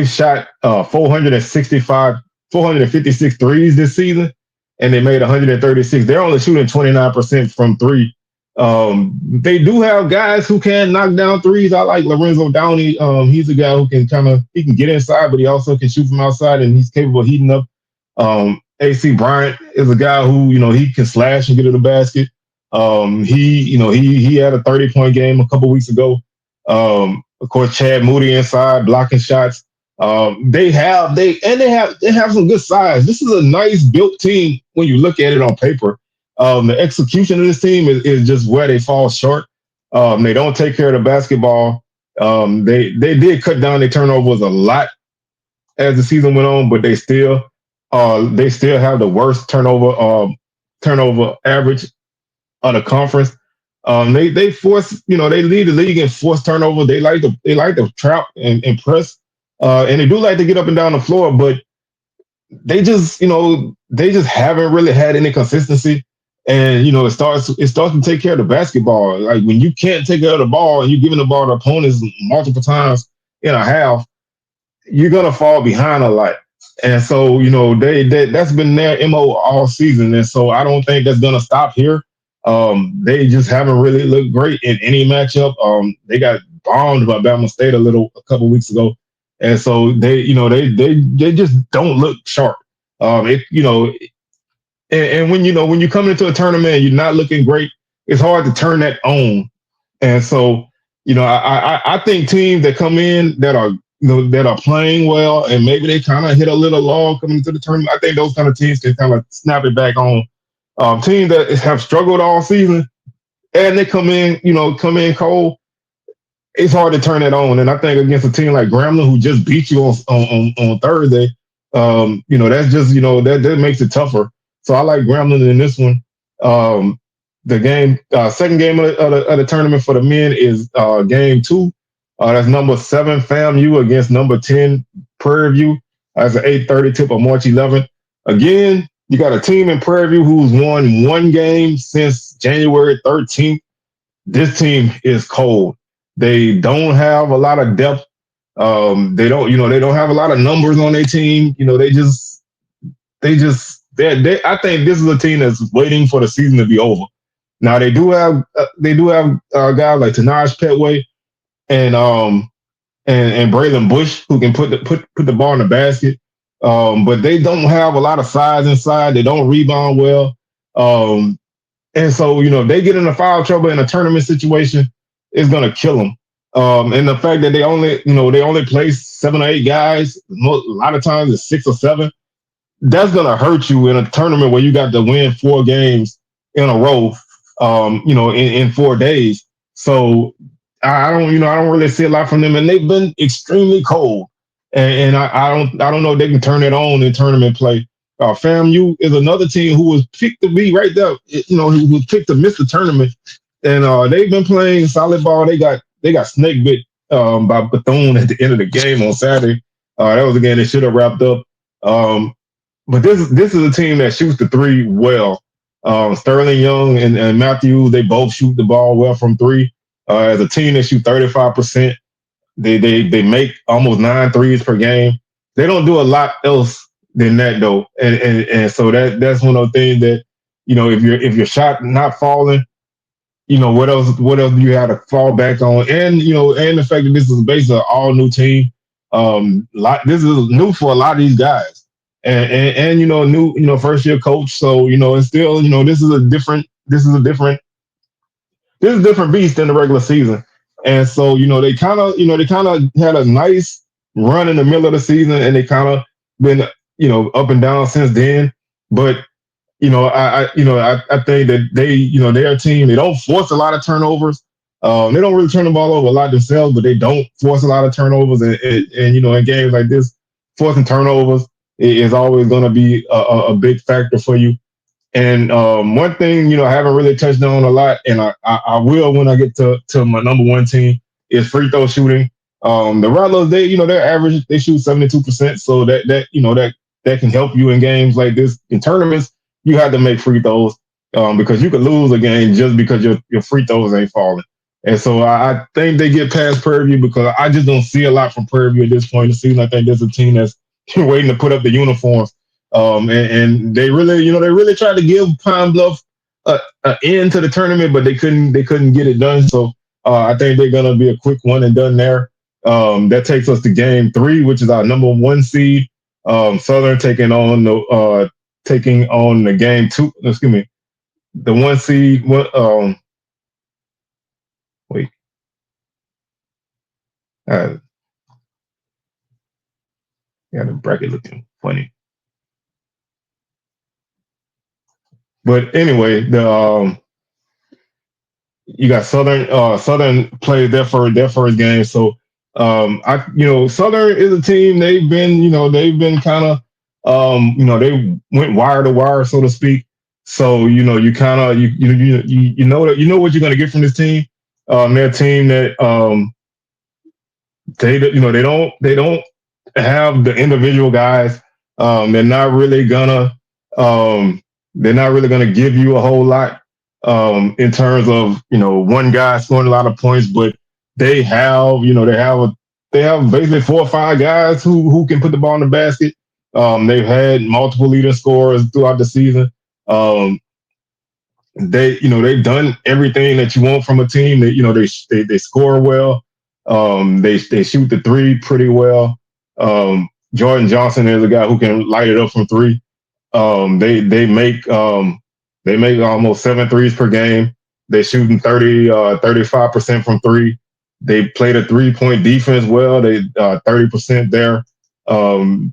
shot 456 threes this season, and they made 136. They're only shooting 29% from three. They do have guys who can knock down threes. I like Lorenzo Downey. He's a guy who can he can get inside, but he also can shoot from outside, and he's capable of heating up. AC Bryant is a guy who, he can slash and get to the basket. He had a 30-point game a couple weeks ago. Of course, Chad Moody inside blocking shots. They have some good size. This is a nice built team when you look at it on paper. The execution of this team is just where they fall short. They don't take care of the basketball. They did cut down their turnovers a lot as the season went on, but they still have the worst turnover average of the conference. They force, they lead the league in forced turnover. They like to trap and press, and they do like to get up and down the floor, but they just haven't really had any consistency. And it starts to take care of the basketball. Like when you can't take care of the ball and you're giving the ball to opponents multiple times in a half, you're gonna fall behind a lot. And so, that's been their MO all season. And so I don't think that's gonna stop here. They just haven't really looked great in any matchup. They got bombed by Bama State a couple weeks ago. And so they just don't look sharp. It you know and when you come into a tournament and you're not looking great, it's hard to turn that on. And so, I think teams that come in that are playing well and maybe they kind of hit a little lull coming into the tournament. I think those kind of teams can kind of snap it back on. Teams that have struggled all season and they come in cold, it's hard to turn it on. And I think against a team like Grambling, who just beat you on Thursday, that's just that makes it tougher. So I like Grambling in this one. The second game of the tournament for the men is game 2. That's number 7 FAMU against number 10 Prairie View. That's an 8:30 tip on March 11th. Again, you got a team in Prairie View who's won one game since January 13th. This team is cold. They don't have a lot of depth. They don't have a lot of numbers on their team. I think this is a team that's waiting for the season to be over. Now they do have guys like Tanaj Petway and Braylon Bush who can put the ball in the basket. But they don't have a lot of size inside. They don't rebound well. And so, if they get in a foul trouble in a tournament situation, it's gonna kill them. And the fact that they only play 7 or 8 guys, a lot of times it's 6 or 7. That's gonna hurt you in a tournament where you got to win 4 games in a row. In 4 days. So I don't really see a lot from them, and they've been extremely cold. And I don't know if they can turn it on in tournament play. FAMU is another team who was picked to be right there, who was picked to miss the tournament, and they've been playing solid ball. They got snake bit by Bethune at the end of the game on Saturday. That was a game they should have wrapped up. But this is a team that shoots the 3 well. Sterling Young and Matthews, they both shoot the ball well from 3. As a team, they shoot 35%. They make almost 9 threes per game. They don't do a lot else than that though, and so that's one of the things that if your shot not falling, what else do you have to fall back on? And and the fact that this is basically an all new team. This is new for a lot of these guys. And new first year coach, so it's still this is a different beast than the regular season, and so they kind of had a nice run in the middle of the season, and they kind of been up and down since then. But I think that they're a team. They don't force a lot of turnovers. They don't really turn the ball over a lot themselves, but they don't force a lot of turnovers, and in games like this, forcing turnovers is always going to be a big factor for you. And one thing, I haven't really touched on a lot, and I will when I get to my number 1 team, is free throw shooting. The Rattlers, their average, they shoot 72%. So that can help you in games like this. In tournaments, you have to make free throws because you could lose a game just because your free throws ain't falling. And so I think they get past Prairie View because I just don't see a lot from Prairie View at this point in the season. I think there's a team that's waiting to put up the uniforms. And they really tried to give Pine Bluff an end to the tournament, but they couldn't get it done. So I think they're gonna be a quick one and done there. That takes us to game 3, which is our number 1 seed. Southern taking on the game 2. Excuse me, the 1 seed. Wait. Yeah, the bracket looking funny. But anyway, you got Southern. Southern played their first game, so Southern is a team. They've been kind of they went wire to wire, so to speak. So you kind of you know what you're going to get from this team. They're a team that they don't have the individual guys. They're not really gonna give you a whole lot in terms of one guy scoring a lot of points, but they have basically 4 or 5 guys who can put the ball in the basket. They've had multiple leading scorers throughout the season. Um, they've done everything that you want from a team. They score well. They shoot the three pretty well. Jordan Johnson is a guy who can light it up from three. They make almost 7 threes per game. They're shooting 35% from three. They play the 3-point defense well. They 30% there.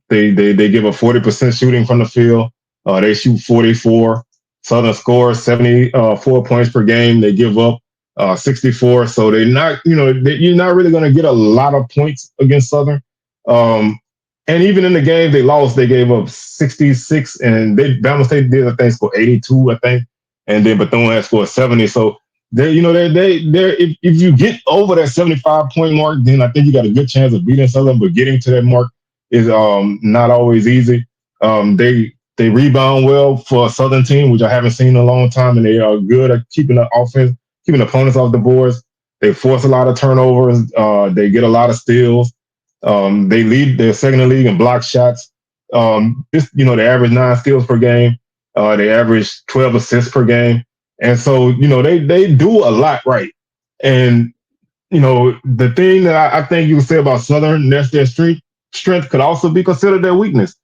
They give a 40% shooting from the field. They shoot 44. Southern scores 74 points per game. They give up 64. So they're not, you're not really going to get a lot of points against Southern. And even in the game they lost, they gave up 66, and Bama State did, I think, score 82, I think, and then Bethune had scored 70. So they if you get over that 75-point mark, then I think you got a good chance of beating Southern. But getting to that mark is not always easy. They rebound well for a Southern team, which I haven't seen in a long time, and they are good at keeping the offense, keeping opponents off the boards. They force a lot of turnovers. They get a lot of steals. They're second in the league in block shots. They average 9 steals per game. They average 12 assists per game. And so, they do a lot right. And, the thing that I think you can say about Southern, that's their strength could also be considered their weakness.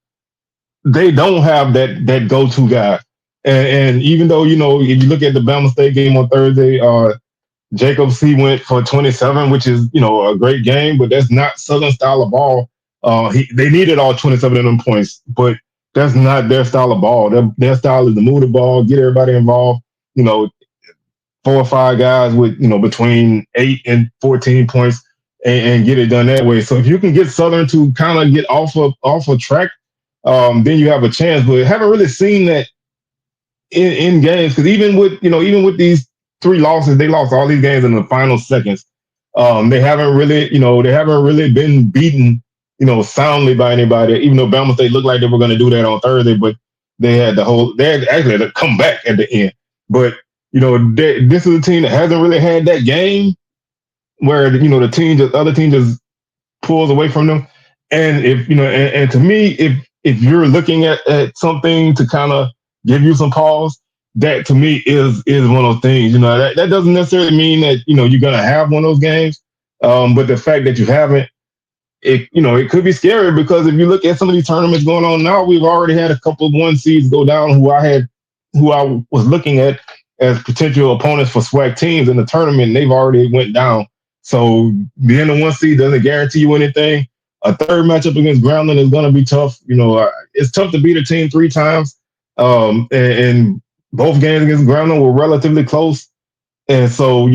They don't have that go-to guy. And even though, if you look at the Bama State game on Thursday, Jacobs, he went for 27, which is, a great game, but that's not Southern style of ball. They needed all 27 of them points, but that's not their style of ball. Their style is to move the ball, get everybody involved, 4 or 5 guys with, between 8 and 14 points and get it done that way. So if you can get Southern to kind of get off of track, then you have a chance. But haven't really seen that in games, because even with these 3 losses, they lost all these games in the final seconds. They haven't really been beaten, soundly by anybody. Even though Bama State looked like they were going to do that on Thursday, but they had actually had to come back at the end. But this is a team that hasn't really had that game where the other team just pulls away from them. And and to me, if you're looking at something to kind of give you some pause, that to me is one of those things. That doesn't necessarily mean that you're gonna have one of those games, but the fact that you haven't, it could be scary, because if you look at some of these tournaments going on now, we've already had a couple of 1 seeds go down who I was looking at as potential opponents for SWAC teams in the tournament, and they've already went down. So being a 1 seed doesn't guarantee you anything. A third matchup against Grambling is going to be tough. It's tough to beat a team 3 times. And both games against Grambling were relatively close. And so,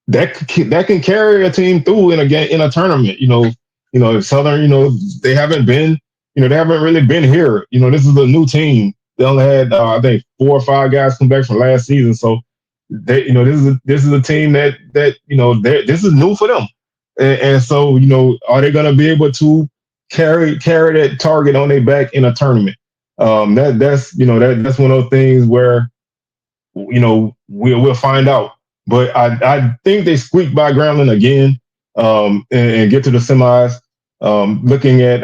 that can carry a team through in a tournament. If Southern, they haven't really been here. This is a new team. They only had, I think, 4 or 5 guys come back from last season. So this is a team that this is new for them. And so, are they going to be able to carry that target on their back in a tournament? That's one of those things where, we'll find out. But I think they squeaked by Grambling again, and get to the semis. Looking at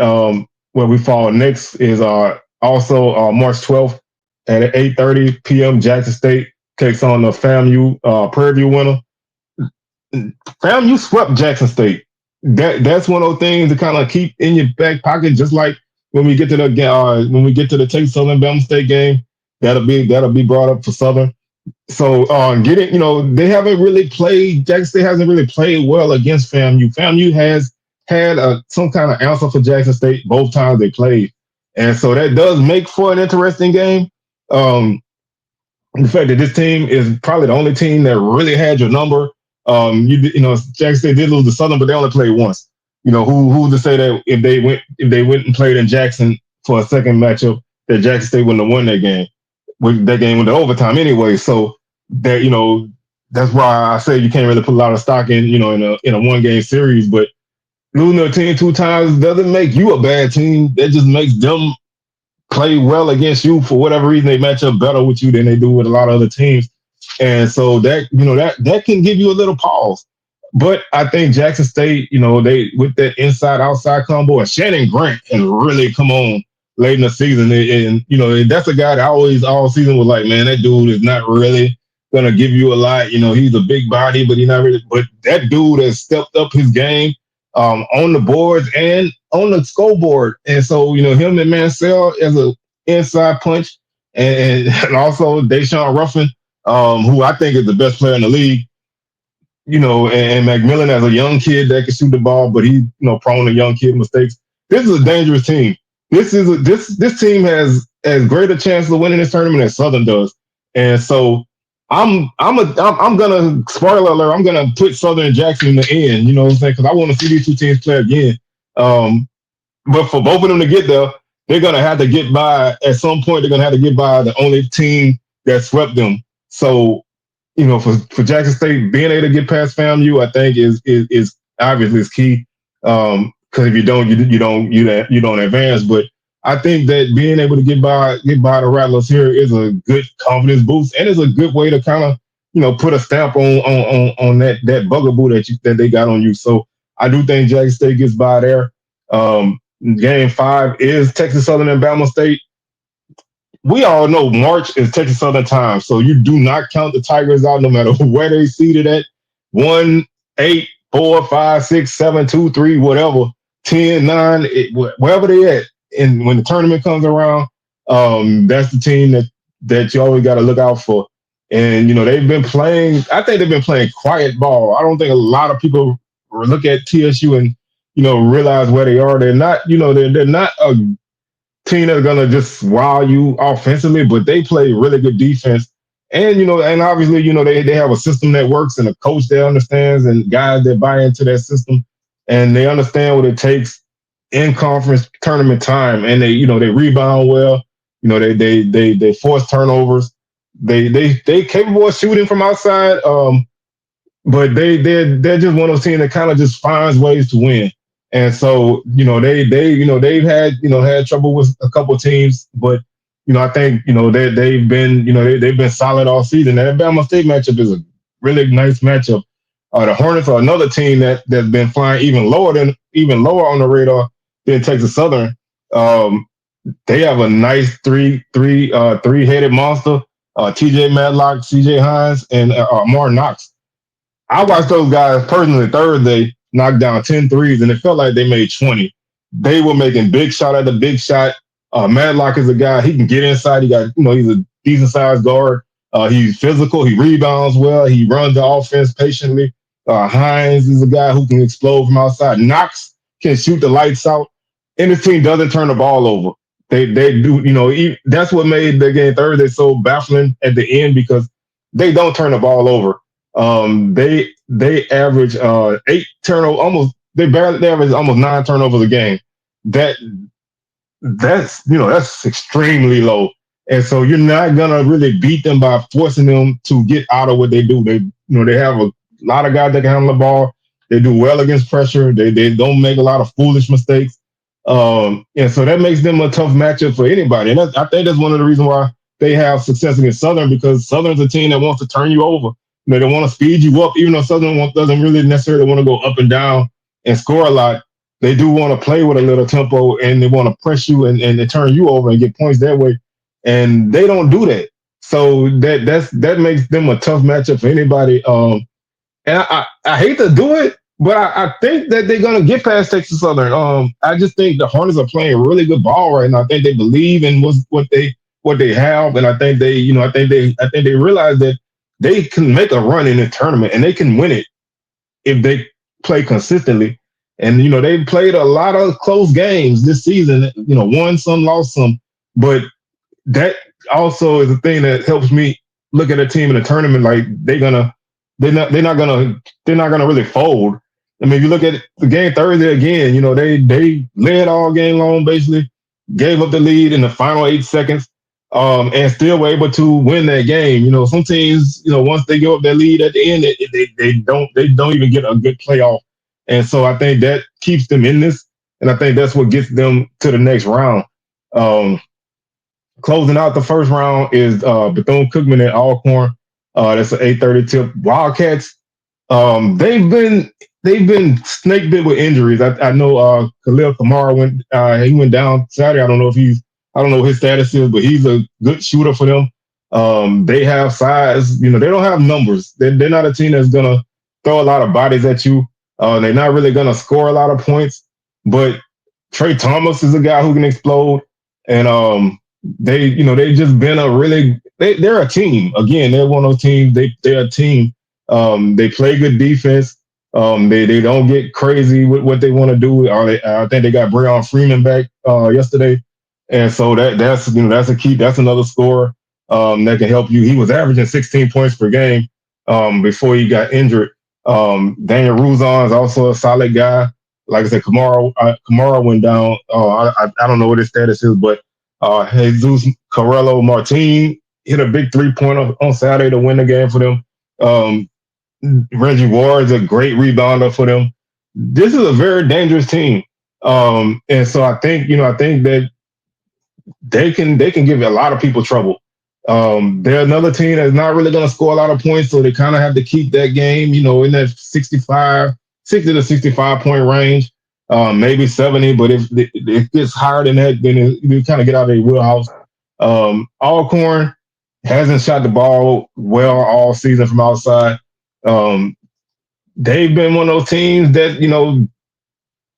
where we fall next is also March 12th at 8:30 p.m. Jackson State takes on the FAMU Prairie View winner. FAMU swept Jackson State. That's one of those things to kind of keep in your back pocket, just like when we get to the Texas Southern Bama State game. That'll be brought up for Southern. So they haven't really played. Jackson State hasn't really played well against FAMU. FAMU has had some kind of answer for Jackson State both times they played, and so that does make for an interesting game. The fact that this team is probably the only team that really had your number. Jackson State did lose to Southern, but they only played once. Who to say that if they went and played in Jackson for a second matchup, that Jackson State wouldn't have won that game? with that game went to overtime anyway. So that that's why I say you can't really put a lot of stock in in a 1 game series. But losing to a team 2 times doesn't make you a bad team. That just makes them play well against you for whatever reason. They match up better with you than they do with a lot of other teams, and so that that can give you a little pause. But I think Jackson State, they with that inside outside combo, and Shannon Grant can really come on late in the season, and that's a guy that always all season was like, man, that dude is not really gonna give you a lot. He's a big body, but he's not really. But that dude has stepped up his game on the boards and on the scoreboard. And so, him and Mansell as an inside punch, and also Deshaun Ruffin, who I think is the best player in the league, and McMillan as a young kid that can shoot the ball, but he's prone to young kid mistakes. This is a dangerous team. This team has as great a chance of winning this tournament as Southern does. And so I'm gonna, spoiler alert, I'm gonna put Southern and Jackson in the end, you know what I'm saying? Because I want to see these two teams play again. But for both of them to get there, they're gonna have to get by at some point. They're gonna have to get by the only team that swept them. So, for Jackson State being able to get past FAMU, I think is obviously is key. Because if you don't, you don't advance. But I think that being able to get by the Rattlers here is a good confidence boost, and is a good way to kind of put a stamp on that bugaboo that they got on you. So I do think Jackson State gets by there. Game 5 is Texas Southern and Bama State. We all know March is Texas Southern time, so you do not count the Tigers out no matter where they seated at. 1, 8, 4, 5, 6, 7, 2, 3, whatever, 10, 9, wherever they at. And when the tournament comes around, that's the team that you always got to look out for. And they've been playing. I think they've been playing quiet ball. I don't think a lot of people look at TSU and realize where they are. They're not. They're not a team that's gonna just wow you offensively, but they play really good defense. And and obviously they have a system that works and a coach that understands and guys that buy into that system, and they understand what it takes in conference tournament time. And they rebound well. They force turnovers. They capable of shooting from outside. But they're just one of those teams that kind of just finds ways to win. And so they've had trouble with a couple of teams, but I think they've been solid all season. That Bama State matchup is a really nice matchup. The Hornets are another team that's been flying even lower on the radar than Texas Southern. They have a nice three-headed monster. TJ Madlock, CJ Hines, and Martin Knox. I watched those guys personally Thursday knock down 10 threes, and it felt like they made 20. They were making big shot after big shot. Madlock is a guy, he can get inside. He's a decent sized guard. He's physical. He rebounds well. He runs the offense patiently. Hines is a guy who can explode from outside. Knox can shoot the lights out, and his team doesn't turn the ball over. They do, that's what made the game Thursday so baffling at the end, because they don't turn the ball over. They average 8 turnovers, almost. They average almost 9 turnovers a game. That's extremely low. And so you're not gonna really beat them by forcing them to get out of what they do. They have a lot of guys that can handle the ball. They do well against pressure. They don't make a lot of foolish mistakes. And so that makes them a tough matchup for anybody. And I think that's one of the reasons why they have success against Southern, because Southern's a team that wants to turn you over. They want to speed you up, even though Southern doesn't really necessarily want to go up and down and score a lot. They do want to play with a little tempo, and they want to press you and turn you over and get points that way. And they don't do that. So that makes them a tough matchup for anybody. And I hate to do it, but I think that they're gonna get past Texas Southern. I just think the Hornets are playing really good ball right now. I think they believe in what they have, and I think they realize that they can make a run in the tournament and they can win it if they play consistently. And they've played a lot of close games this season. Won some, lost some, but that also is the thing that helps me look at a team in a tournament like they're not gonna really fold. I mean, if you look at the game Thursday again, they led all game long, basically gave up the lead in the final 8 seconds. and still were able to win that game. Some teams, once they give up their lead at the end, they don't even get a good playoff. And so I think that keeps them in this, and I think that's what gets them to the next round. Um, Closing out the first round is Bethune-Cookman at Alcorn. That's an 8:30 tip. Wildcats. They've been snake bit with injuries. I know Khalil Kamara went down Saturday. I don't know what his status is, but he's a good shooter for them. They have size. They don't have numbers. They're not a team that's gonna throw a lot of bodies at you. They're not really gonna score a lot of points. But Trey Thomas is a guy who can explode, and they just been they're a team. Again, they're one of those teams. They're a team. They play good defense. They don't get crazy with what they want to do. I think they got Breon Freeman back yesterday, and so that's a key. That's another scorer that can help you. He was averaging 16 points per game before he got injured. Daniel Ruzon is also a solid guy. Like I said, Kamara went down. I don't know what his status is, but Jesus Carrello Martin hit a big 3-pointer on Saturday to win the game for them. Reggie Ward is a great rebounder for them. This is a very dangerous team, and so I think that they can give a lot of people trouble. They're another team that's not really going to score a lot of points, so they kind of have to keep that game, in that 60 to 65 point range, maybe 70. But if it gets higher than that, then you kind of get out of their wheelhouse. Alcorn hasn't shot the ball well all season from outside. They've been one of those teams that,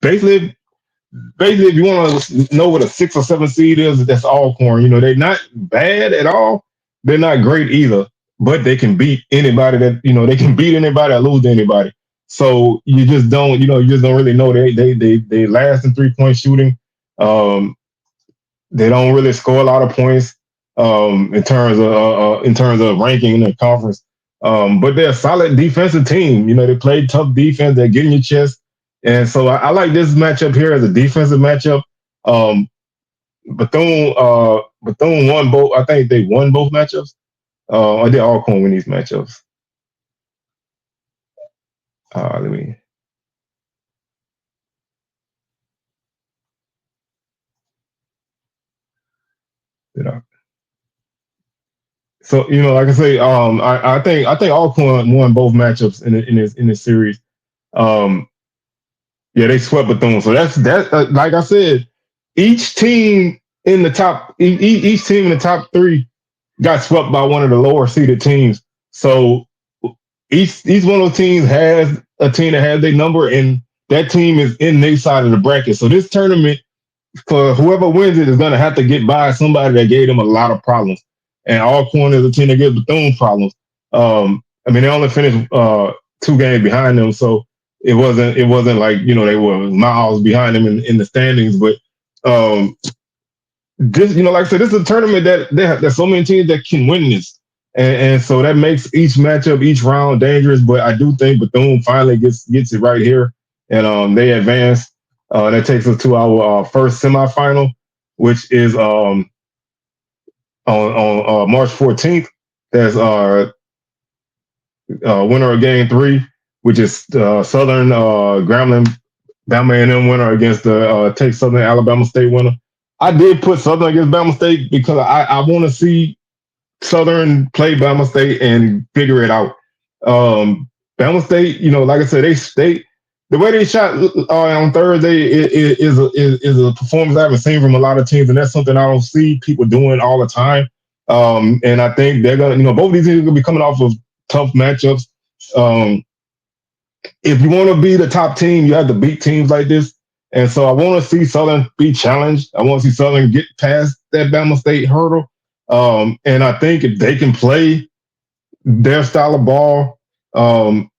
basically, if you want to know what a 6 or 7 seed is, that's Alcorn. They're not bad at all. They're not great either, but they can beat anybody they can beat anybody or lose to anybody. So you just don't really know. They last in 3-point shooting. They don't really score a lot of points in terms of ranking in the conference. But they're a solid defensive team. They play tough defense. They get in your chest. And so I like this matchup here as a defensive matchup. Bethune won both. I think they won both matchups. I did Alcorn win these matchups. Let me. So like I say, I think Alcorn won both matchups in this series. Yeah, they swept Bethune. So that's like I said, each team in the top 3 got swept by one of the lower seeded teams. So each one of those teams has a team that has their number, and that team is in their side of the bracket. So this tournament, for whoever wins it, is going to have to get by somebody that gave them a lot of problems. And Alcorn is a team that gives Bethune problems. They only finished 2 games behind them, so it wasn't like they were miles behind them in the standings. But this, like I said, this is a tournament that there's so many teams that can win this, and so that makes each matchup, each round dangerous. But I do think Bethune finally gets it right here, and they advance. That takes us to our first semifinal, which is on March 14th. That's winner of Game 3, which is Southern Grambling Bama A&M winner against the take Southern Alabama State winner. I did put Southern against Bama State because I want to see Southern play Bama State and figure it out. Bama State, like I said, the way they shot on Thursday is a performance I haven't seen from a lot of teams, and that's something I don't see people doing all the time. And I think they're gonna, both these teams are gonna be coming off of tough matchups. If you want to be the top team, you have to beat teams like this. And so I want to see Southern be challenged. I want to see Southern get past that Bama State hurdle. And I think if they can play their style of ball, and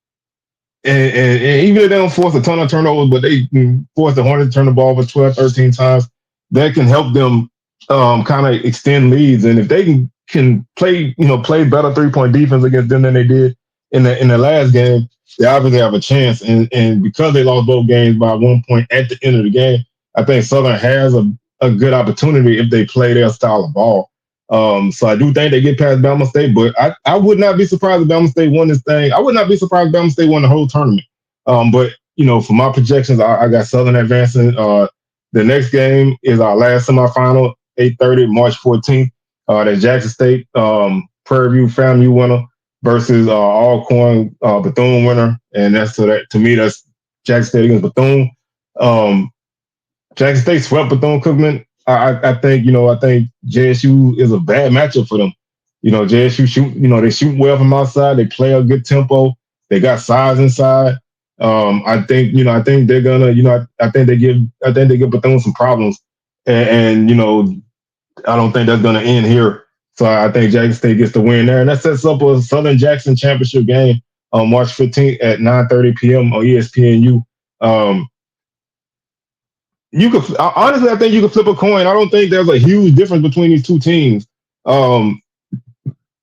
even if they don't force a ton of turnovers, but they can force the Hornets to turn the ball over 12, 13 times, that can help them kind of extend leads. And if they can play better 3-point defense against them than they did in the last game, they obviously have a chance. And because they lost both games by 1 point at the end of the game, I think Southern has a good opportunity if they play their style of ball. So I do think they get past Bama State, but I would not be surprised if Bama State won this thing. I would not be surprised if Bama State won the whole tournament. But for my projections, I got Southern advancing. The next game is our last semifinal, 8:30, March 14th. That's Jackson State, Prairie View, FAMU winner versus Alcorn, Bethune winner, and to me that's Jackson State against Bethune. Jackson State swept Bethune-Cookman. I think JSU is a bad matchup for them. JSU they shoot well from outside. They play a good tempo. They got size inside. I think they're gonna I think they give Bethune some problems, and I don't think that's gonna end here. So I think Jackson State gets the win there, and that sets up a Southern Jackson championship game on March 15th at 9:30 p.m. on ESPNU. I think you could flip a coin. I don't think there's a huge difference between these two teams. Like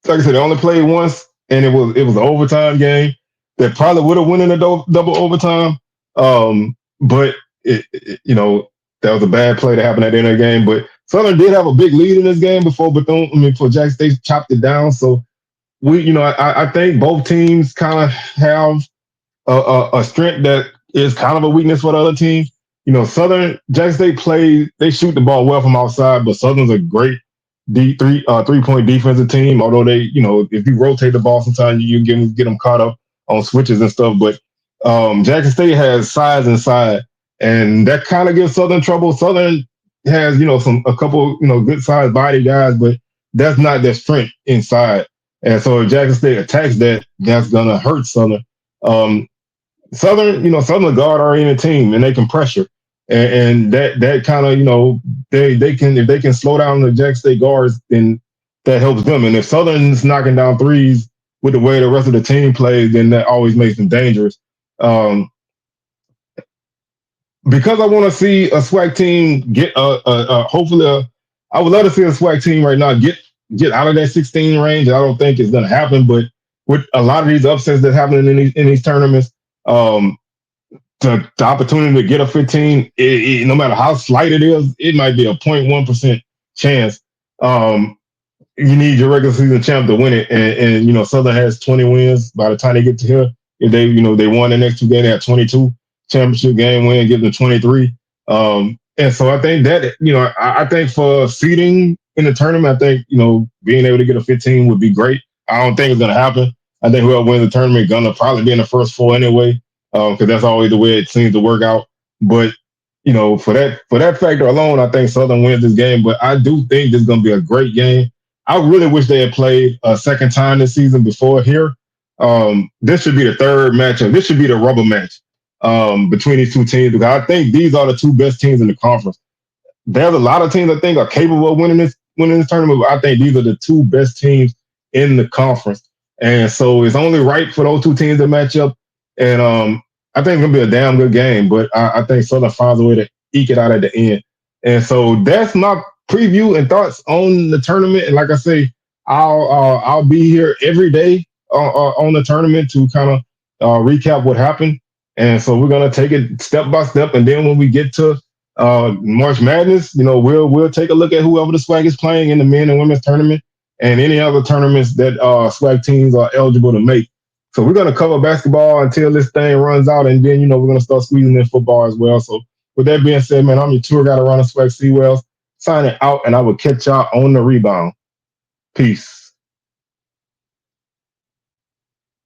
I said, they only played once, and it was an overtime game. They probably would have won in a double overtime, but that was a bad play that happened at the end of the game. But Southern did have a big lead in this game before Jackson State chopped it down. So I think both teams kind of have a strength that is kind of a weakness for the other team. Southern Jackson State they shoot the ball well from outside, but Southern's a great three-point defensive team. Although they, if you rotate the ball, sometimes you get them caught up on switches and stuff. But Jackson State has size inside, and that kind of gives Southern trouble. Southern has a couple good sized body guys, but that's not their strength inside. And so if Jackson State attacks that, that's gonna hurt Southern. Southern guard are in a team and they can pressure. And that kind of, they can, if they can slow down the Jackson State guards, then that helps them. And if Southern's knocking down threes with the way the rest of the team plays, then that always makes them dangerous. Because I want to see a SWAC team get hopefully I would love to see a SWAC team right now get out of that 16 range. I don't think it's going to happen, but with a lot of these upsets that's happening in these tournaments, the opportunity to get a 15, no matter how slight it is, it might be a 0.1% chance. You need your regular season champ to win it, and Southern has 20 wins by the time they get to here. If they won the next two games, they have 22 championship game win, give them 23. And so I think that I think for seeding in the tournament, I think being able to get a 15 would be great. I don't think it's going to happen. I think whoever wins the tournament is going to probably be in the first four anyway, because that's always the way it seems to work out. But for that factor alone, I think Southern wins this game. But I do think this is going to be a great game. I really wish they had played a second time this season before here. This should be the third matchup. This should be the rubber match between these two teams, because I think these are the two best teams in the conference. There's a lot of teams I think are capable of winning this tournament, but I think these are the two best teams in the conference. And so it's only right for those two teams to match up. And I think it's going to be a damn good game, but I think Southern finds a way to eke it out at the end. And so that's my preview and thoughts on the tournament. And like I say, I'll be here every day on the tournament to kind of recap what happened. And so we're going to take it step by step. And then when we get to March Madness, we'll take a look at whoever the SWAC is playing in the men and women's tournament and any other tournaments that SWAC teams are eligible to make. So we're going to cover basketball until this thing runs out, and then we're going to start squeezing in football as well. So with that being said, man, I'm your tour guide around the SWAC, C. Wells, signing out, and I will catch y'all on the rebound. Peace.